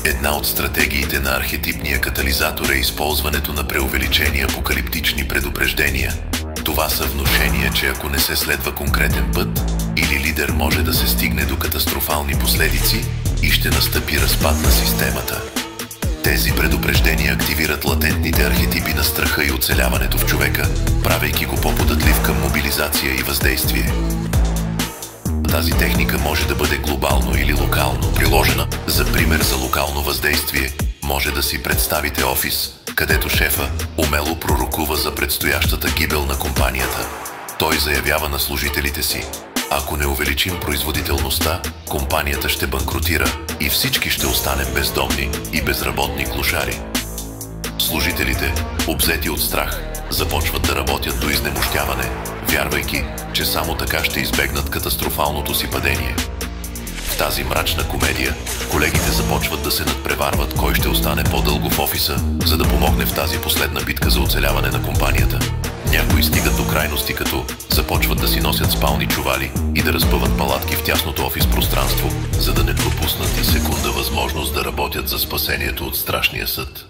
Една от стратегиите на архетипния катализатор е използването на преувеличени апокалиптични предупреждения. Това са внушения, че ако не се следва конкретен път, или лидер може да се стигне до катастрофални последици и ще настъпи разпад на системата. Тези предупреждения активират латентните архетипи на страха и оцеляването в човека, правейки го по-податлив към мобилизация и въздействие. Тази техника може да бъде глобално или локално приложена. За пример за локално въздействие може да си представите офис, където шефа умело пророкува за предстоящата гибел на компанията. Той заявява на служителите си: ако не увеличим производителността, компанията ще банкротира и всички ще останем бездомни и безработни клошари. Служителите, обзети от страх, започват да работят до изнемощяване, вярвайки, че само така ще избегнат катастрофалното си падение. В тази мрачна комедия колегите започват да се надпреварват кой ще остане по-дълго в офиса, за да помогне в тази последна битка за оцеляване на компанията. Някои стигат до крайности, като започват да си носят спални чували и да разпъват палатки в тясното офис пространство, за да не пропуснат и секунда възможност да работят за спасението от страшния съд.